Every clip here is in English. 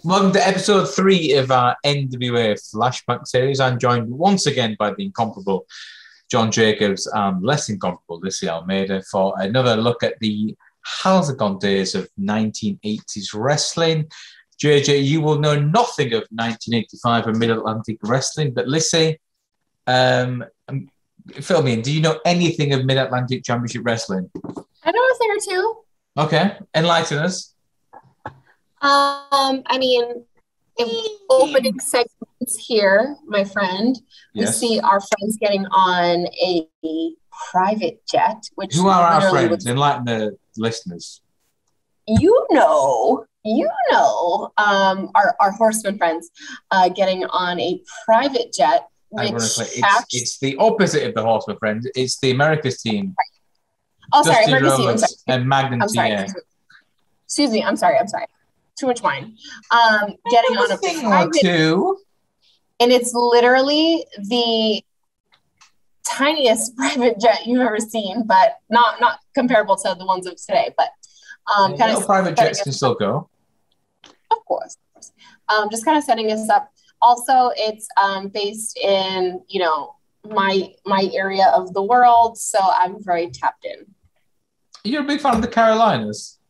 Welcome to episode 3 of our NWA Flashback series. I'm joined once again by the incomparable John Jacobs and less incomparable Lissy Almeida for another look at the Hexagon days of 1980s wrestling. JJ, you will know nothing of 1985 and Mid-Atlantic wrestling, but Lissy, fill me in. Do you know anything of Mid-Atlantic Championship Wrestling? I know a thing or two. Okay, enlighten us. I mean, in opening segments here, my friend, Yes. we see our friends getting on a private jet. Which Who are our friends? Enlighten the listeners. Our horseman friends getting on a private jet. Ironically, it's the opposite of the horseman friends. It's the America's team. Oh, sorry, Dusty America's team. I'm Rhodes sorry. and Magnum I'm sorry. TA. Excuse me. I'm sorry. Too much wine. Getting on a private, and it's literally the tiniest private jet you've ever seen, but not comparable to the ones of today. But kind of private jets can still go. Of course. Just kind of setting us up. Also, it's based in my area of the world, so I'm very tapped in. You're a big fan of the Carolinas.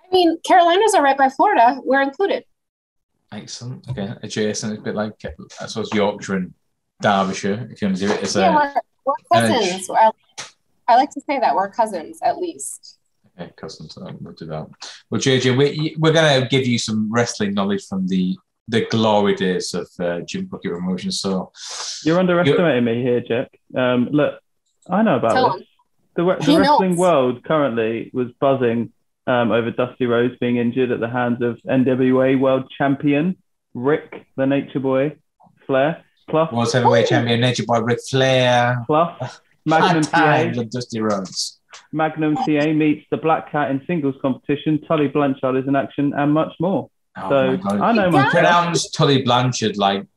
I mean, Carolinas are right by Florida. We're included. Excellent. Okay, adjacent. It's a bit like, I suppose, Yorkshire and Derbyshire, if you want to do it as we're cousins. I like to say that we're cousins, at least. Okay, cousins. We'll do that. Well, JJ, we're going to give you some wrestling knowledge from the glory days of Jim Crockett Promotions. So you're underestimating me here, Jack. Look, I know about this. The wrestling world currently was buzzing over Dusty Rhodes being injured at the hands of NWA World Champion Ric the Nature Boy Flair. Plus, World Heavyweight Champion Nature Boy Ric Flair. Plus, Magnum TA. Dusty Rhodes. Magnum TA meets the Black Cat in singles competition. Tully Blanchard is in action, and much more. So I know my stuff. Pronounce Tully Blanchard like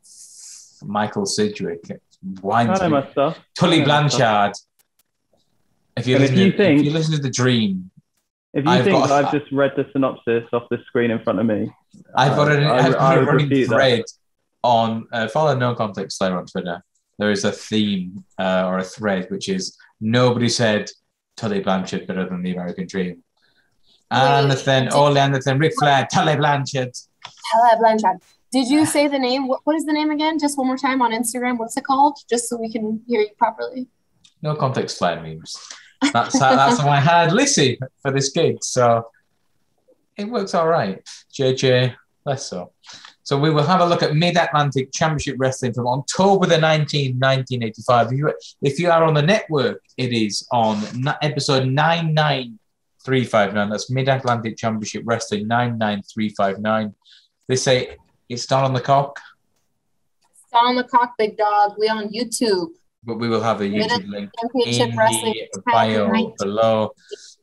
Michael Sidgwick. I know my stuff. Tully Blanchard. If you listen to The Dream. If you think I've just read the synopsis off the screen in front of me, I've got a running thread on follow No Context Slayer on Twitter. There is a theme or a thread which is nobody said Tully Blanchard better than the American Dream. And then Ric Flair, Tully Blanchard. Tully Blanchard. Did you say the name? What is the name again? Just one more time on Instagram. What's it called? Just so we can hear you properly. No Context Slayer memes. That's how I hired Lissy for this gig. So it works all right. JJ, less so. So we will have a look at Mid-Atlantic Championship Wrestling from October the 19th, 1985. If you are on the network, it is on episode 99359. That's Mid-Atlantic Championship Wrestling 99359. They say it's not on the cock. It's not on the cock, big dog. We on YouTube. But we will have a YouTube link in the bio below.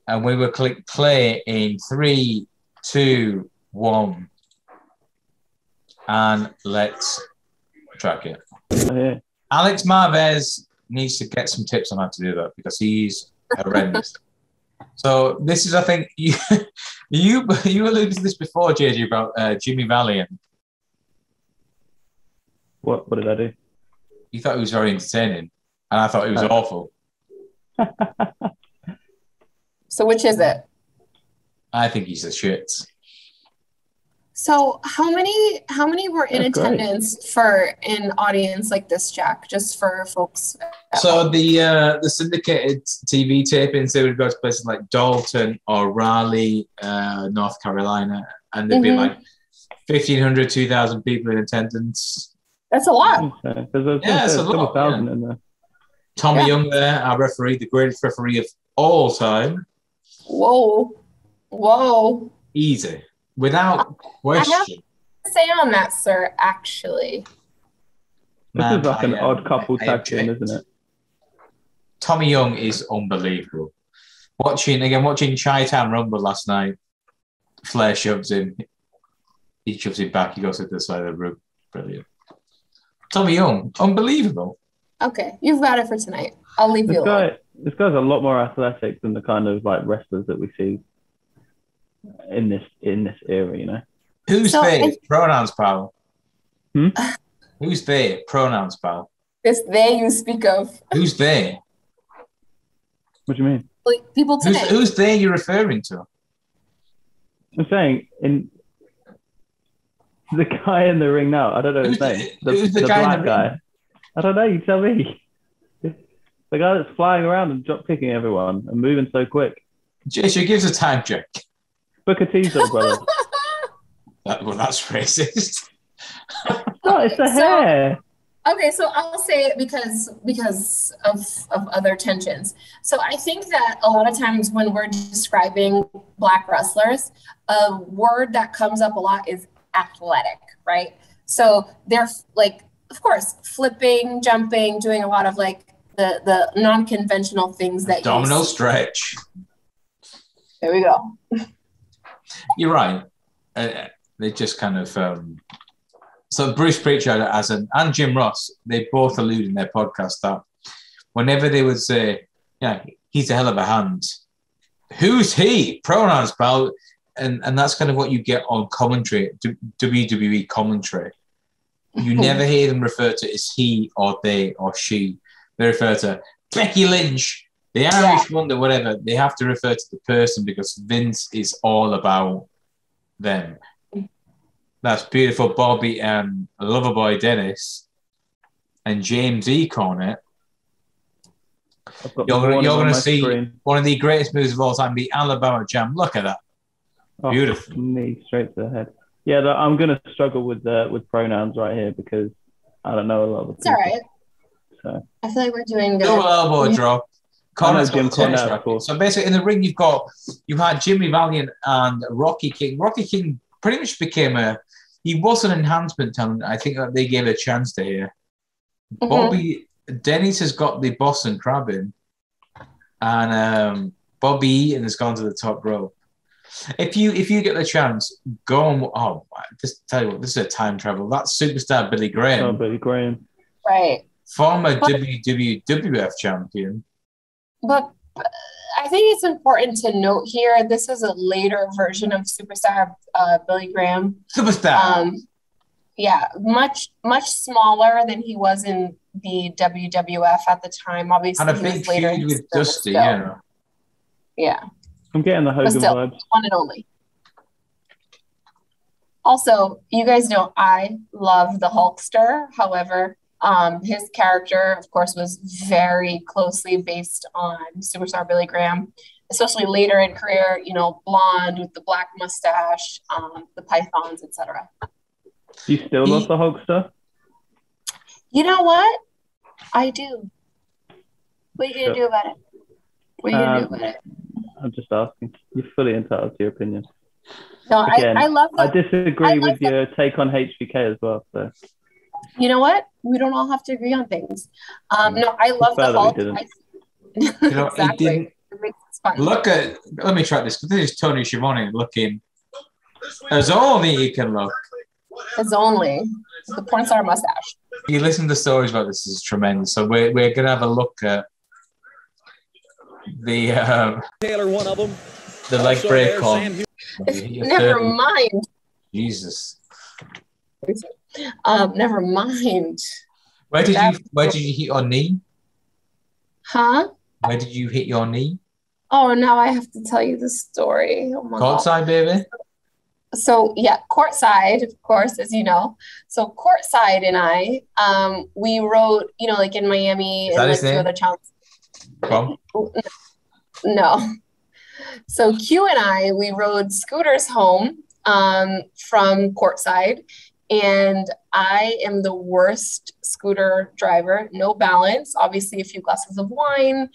And we will click play in 3, 2, 1. And let's track it. Okay. Alex Marvez needs to get some tips on how to do that because he's horrendous. So this is, I think, you alluded to this before, JJ, about Jimmy Valiant. What did I do? You thought it was very entertaining, and I thought it was awful. So which is it? I think he's a shit. So how many were in attendance for an audience like this, Jack? Just for folks. So the syndicated TV tapings, they would go to places like Dalton or Raleigh, North Carolina, and there'd be like 1,500, 2,000 people in attendance. That's a lot. It's a lot. Yeah. In there. Tommy Young there, our referee, the greatest referee of all time. Whoa. Easy. Without question. I have to say on that, sir, actually. This is like an odd couple tag team, isn't it? Tommy Young is unbelievable. Watching Chi-Town Rumble last night, Flair shoves him. He shoves him back. He goes to the side of the room. Brilliant. Tommy Young, unbelievable. Okay, you've got it for tonight. I'll leave you alone. This guy's a lot more athletic than the kind of like wrestlers that we see in this era, you know. Who's they? Pronouns, pal. Who's they? Pronouns, pal. This they you speak of. Who's they? What do you mean? Like people today. Who's they you're referring to? I'm saying the guy in the ring now. I don't know his name. Who's the guy in the ring? I don't know. You tell me. The guy that's flying around and drop kicking everyone and moving so quick. JJ gives a time check. Booker T's little brother. Well, that's racist. No, it's the hair. Okay, so I'll say it because of other tensions. So I think that a lot of times when we're describing Black wrestlers, a word that comes up a lot is athletic, right? So they're like, of course, flipping, jumping, doing a lot of like the non-conventional things that abdominal stretch. There we go. You're right. They just kind of so Bruce Pritchard and Jim Ross, they both allude in their podcast that whenever they would say, yeah, he's a hell of a hand. Who's he? Pronouns, pal. And that's kind of what you get on commentary, WWE commentary. You never hear them refer to as he or they or she. They refer to Becky Lynch, the Irish Wonder, whatever. They have to refer to the person because Vince is all about them. That's beautiful Bobby and Loverboy Dennis and James E. Cornette. You're going to see one of the greatest moves of all time, the Alabama Jam. Look at that. Beautiful. Knee straight to the head. Yeah, I'm going to struggle with pronouns right here because I don't know a lot of people. It's all right. So. I feel like we're doing good. Double elbow drop. So basically in the ring you had Jimmy Valiant and Rocky King. Rocky King pretty much became he was an enhancement talent. I think that they gave a chance to here. Bobby Dennis has got the Boston Crab in, and Bobby Eaton has gone to the top rope. If you get the chance, go on. Just tell you what, this is a time travel. That's superstar Billy Graham. Oh, Billy Graham. Right. Former WWF champion. But I think it's important to note here, this is a later version of superstar Billy Graham. Superstar. Yeah, much smaller than he was in the WWF at the time. Obviously, had a big feud with Dusty. Yeah. Yeah. I'm getting the Hogan vibes. One and only. Also, you guys know I love the Hulkster. However, his character, of course, was very closely based on superstar Billy Graham, especially later in career, blonde with the black mustache, the pythons, etc. Do you still love the Hulkster? You know what? I do. What are you going to do about it? What are you going to do about it? I'm just asking. You're fully entitled to your opinion. No, again, I love that. I disagree with your take on HBK as well. So. You know what? We don't all have to agree on things. No, I love the Hulk. Exactly. It makes it fun. Let me try this. This is Tony Schiavone looking as only he can look. As only. The porn star mustache. You listen to stories about this is tremendous. So we're going to have a look at the Taylor, one of them. The leg break on. Never mind. Jesus. Never mind. Where did you hit your knee? Huh? Where did you hit your knee? Oh, now I have to tell you the story. Oh courtside, baby. So yeah, courtside, of course, as you know. So courtside and I, we rode, like in Miami and like two other towns. No. So Q and I, we rode scooters home from courtside, and I am the worst scooter driver. No balance, obviously a few glasses of wine,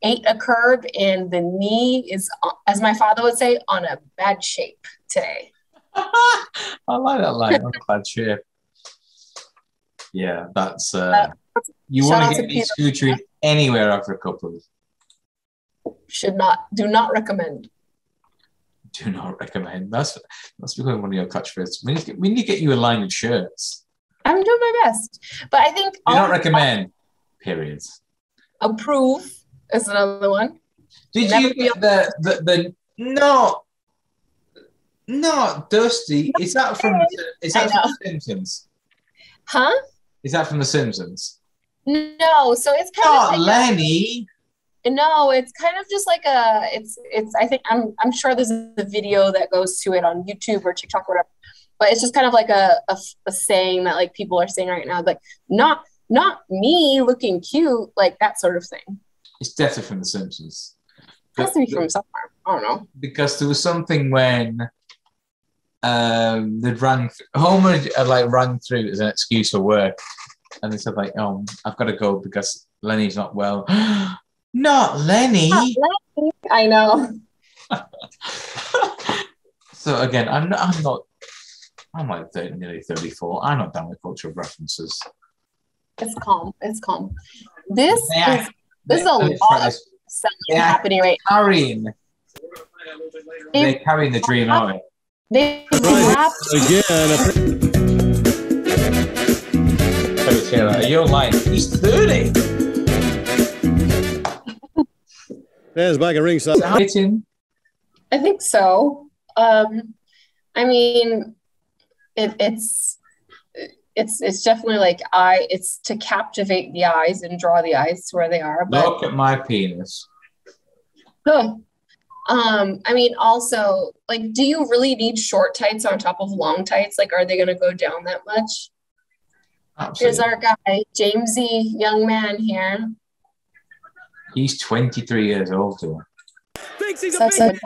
ate a curb, and the knee is, as my father would say, on a bad shape today. I like that line, on a bad shape. Yeah, that's you want to get me scootering anywhere after a couple. Do not recommend. Do not recommend. That's becoming one of your catchphrases. We need to get you a line of shirts. I'm doing my best, but I think do not recommend. Periods. Approve is another one. Did you get the no? Not Dusty. Is that from The Simpsons? Huh? Is that from The Simpsons? No. So it's kind not of like Lenny. No, it's kind of just like it's I think I'm sure there's a video that goes to it on YouTube or TikTok or whatever. But it's just kind of like a saying that like people are saying right now, like not me looking cute, like that sort of thing. It's definitely from The Simpsons. It has to be from somewhere. I don't know. Because there was something when they ran Homer ran through as an excuse for work, and they said like, "Oh, I've got to go because Lenny's not well." Not Lenny. Not Lenny. I know. So again, I'm like nearly 34. I'm not down with cultural references. It's calm. This is a lot of selling happening right now. They're carrying the dream out. They've wrapped again. You're lying. He's 30. Fans back at ringside. I think so. I mean, it's definitely like it's to captivate the eyes and draw the eyes to where they are. But look at my penis. I mean, also, like, do you really need short tights on top of long tights? Like, are they going to go down that much? Absolutely. Here's our guy, Jamesy, young man here. He's 23 years old, too. Thinks he's a big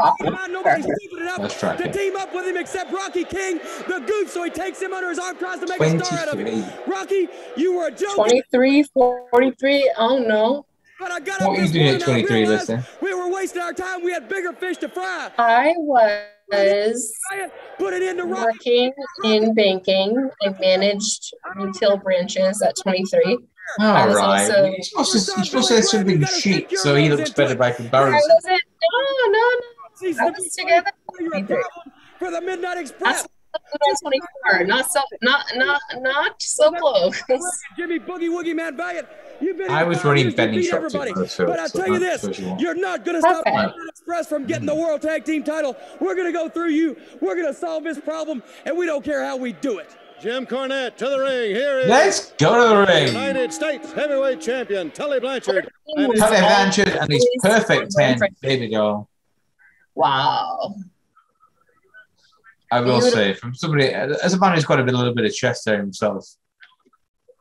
nobody's keeping it up to team up with him except Rocky King, the goof, so he takes him under his arm, tries to make a star out of him. Rocky, you were a joke. 23, 43, oh no. But I got what were you doing at 23, Lissy? We were wasting our time. We had bigger fish to fry. I was working in banking. I managed retail branches at 23. All right. You're supposed to say something cheap so he looks better by comparison. No. I was together. For the Midnight Express. 24. Not so close. Jimmy Boogie Woogie Man Valiant. I was running Benny Shop but I'll tell you this, you're not going to stop the Midnight Express from getting the World Tag Team title. We're going to go through you. We're going to solve this problem, and we don't care how we do it. Jim Cornette to the ring. Here is let's go to the ring. United States Heavyweight Champion Tully Blanchard. And his perfect 10. Baby doll. Wow. I will say, from somebody, as a man who's got a little bit of chest hair himself,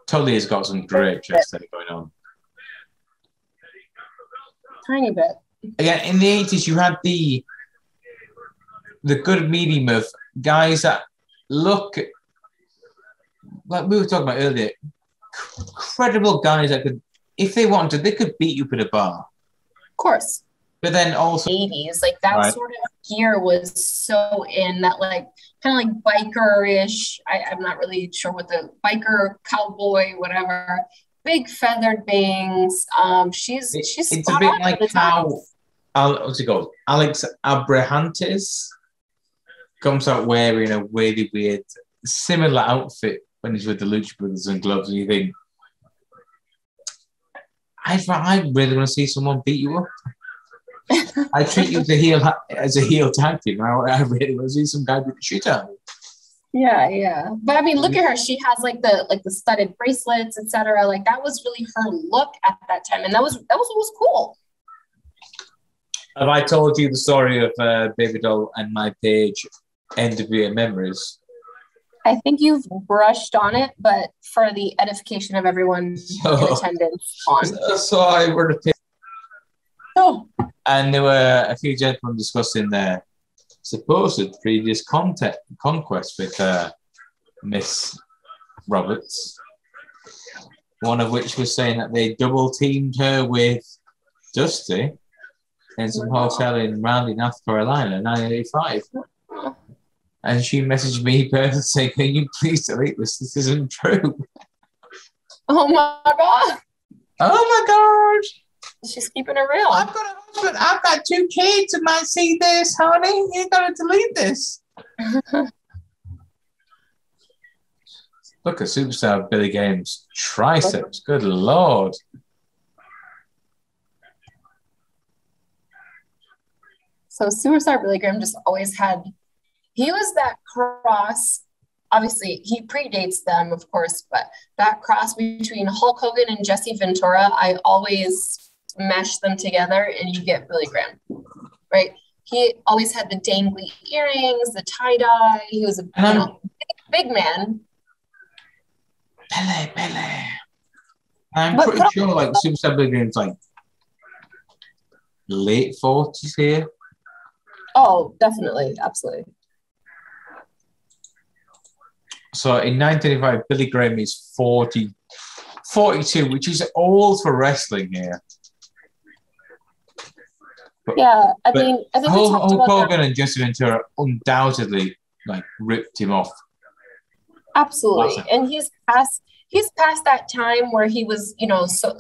Tully has got some great chest hair going on. Tiny bit. Again, in the 80s, you had the good medium of guys that look, like we were talking about earlier, credible guys that could, if they wanted, they could beat you up at a bar. Of course. But then also 80s, like that sort of gear was so in that, like kind of like biker-ish. I'm not really sure what the biker, cowboy, whatever. Big feathered bangs. She's it's a bit like how what's it called? Alex Abrahantes comes out wearing a really weird similar outfit when he's with the Lucha Brothers and gloves, and you think, I really want to see someone beat you up. I treat you as a heel tag team. I really want to see some guy beat the shit out of me. Yeah. But I mean, look at her. She has like the studded bracelets, etc. Like that was really her look at that time, and that was what was cool. Have I told you the story of Baby Doll and my page, NWA Memories? I think you've brushed on it, but for the edification of everyone in attendance, so I were to. Oh. And there were a few gentlemen discussing their supposed previous conquest with Miss Roberts. One of which was saying that they double teamed her with Dusty in some hotel in Raleigh, North Carolina, in 1985. And she messaged me personally saying, "Can you please delete this? This isn't true." Oh my god! Oh my god! She's keeping it real. I've got a husband. I've got 2 kids. I might see this, honey. You gotta delete this. Look at superstar Billy Games' triceps. Good lord. So superstar Billy Graham just always had. he was that cross. Obviously, he predates them, of course, but that cross between Hulk Hogan and Jesse Ventura, I always mesh them together and you get Billy Graham, right? He always had the dangly earrings, the tie-dye. He was a big man. Pele. I'm pretty sure like Superstar Billy Graham's like late 40s here. Oh, definitely. Absolutely. So in 1985, Billy Graham is 42, which is old for wrestling here. Yeah, I think Hulk Hogan and Jesse Ventura undoubtedly like ripped him off. Absolutely, and he's past that time where he was, so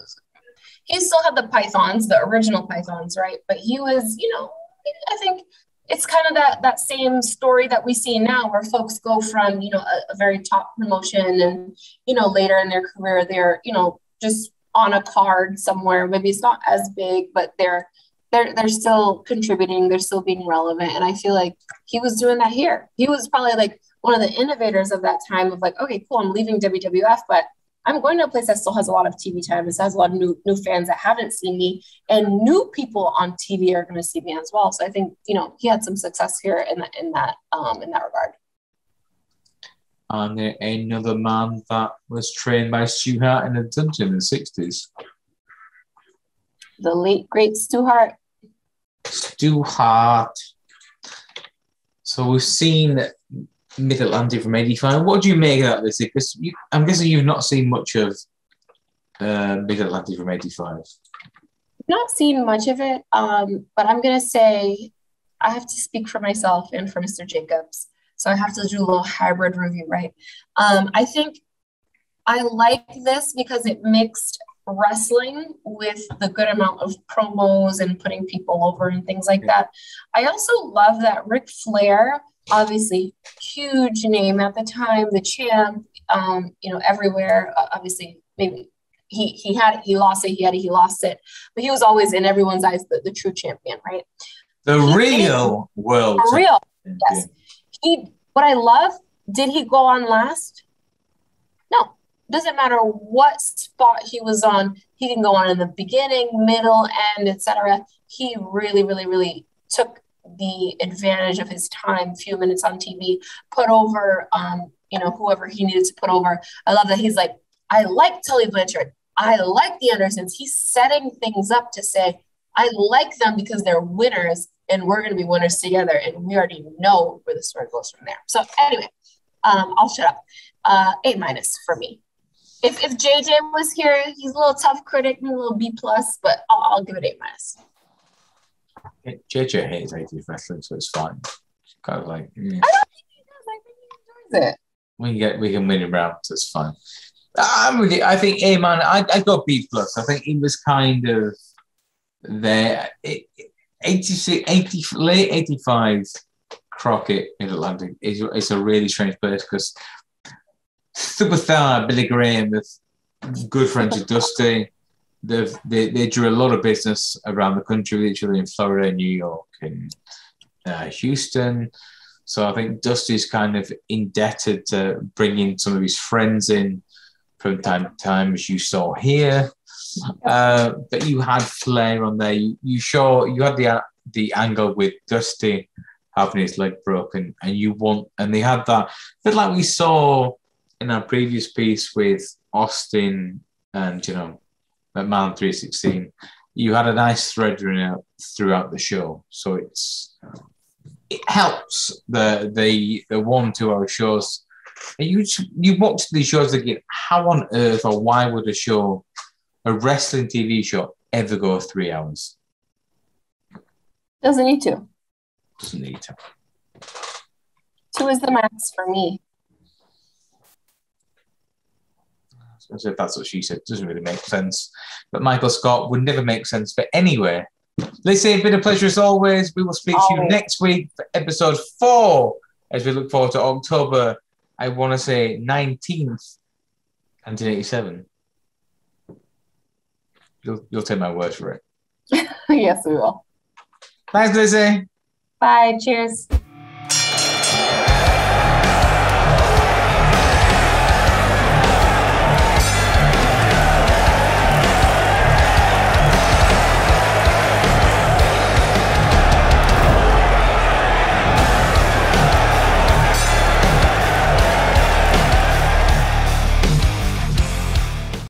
he still had the pythons, the original pythons, right? But he was, I think it's kind of that same story that we see now, where folks go from, a very top promotion, and later in their career they're, just on a card somewhere. Maybe it's not as big, but they're still contributing, they're still being relevant. And I feel like he was doing that here. He was probably like one of the innovators of that time of like, okay, cool, I'm leaving WWF, but I'm going to a place that still has a lot of TV time. It has a lot of new fans that haven't seen me, and new people on TV are going to see me as well. So I think, he had some success here in that regard. And another man that was trained by Stu Hart in the dungeon in the 60s. The late, great Stu Hart. Stu Hart. So we've seen Mid-Atlantic from 85. What do you make of that, Lissy? Because I'm guessing you've not seen much of Mid-Atlantic from 85. Not seen much of it, but I'm going to say I have to speak for myself and for Mr. Jacobs. So I have to do a little hybrid review, right? I think I like this because it mixed wrestling with the good amount of promos and putting people over and things like that. I also love that Ric Flair, obviously huge name at the time, the champ, everywhere. Obviously, maybe he had it, he lost it, he lost it, but he was always in everyone's eyes the true champion, right? The real world. For real, yes. What I love, did he go on last? No. Doesn't matter what spot he was on. He can go on in the beginning, middle, end, etc. He really, really, really took the advantage of his time, few minutes on TV, put over, whoever he needed to put over. I love that he's like, I like Tully Blanchard. I like the Andersons. He's setting things up to say, I like them because they're winners, and we're going to be winners together. And we already know where the story goes from there. So anyway, I'll shut up. A- for me. If JJ was here, he's a little tough critic, a little B+, but I'll give it A-. JJ hates 80s wrestling, so it's fine. Kind of like, I don't think he does. I think he enjoys it. We can win him round, so it's fine. I'm with you. I think A-man, I go B+. I think he was kind of there. 86, late 85 Crockett Mid-Atlantic is a really strange place because superstar Billy Graham with good friends with Dusty. They drew a lot of business around the country with each other in Florida, New York, and Houston. So I think Dusty's kind of indebted to bringing some of his friends in from time to time, as you saw here. But you had Flair on there. You had the angle with Dusty having his leg broken, and they had that. But like we saw in our previous piece with Austin and McMahon 316, you had a nice thread running out throughout the show. So it helps the 1-2 hour shows. And you watch these shows again. How on earth or why would a wrestling TV show ever go 3 hours? Doesn't need to. Doesn't need to. 2 is the max for me. So if that's what she said, doesn't really make sense. But Michael Scott would never make sense. But anyway, Lissy, it's been a pleasure as always. We will speak to you next week for episode 4 as we look forward to October, I want to say 19th, 1987. You'll take my word for it. Yes, we will. Thanks, Lissy. Bye. Cheers.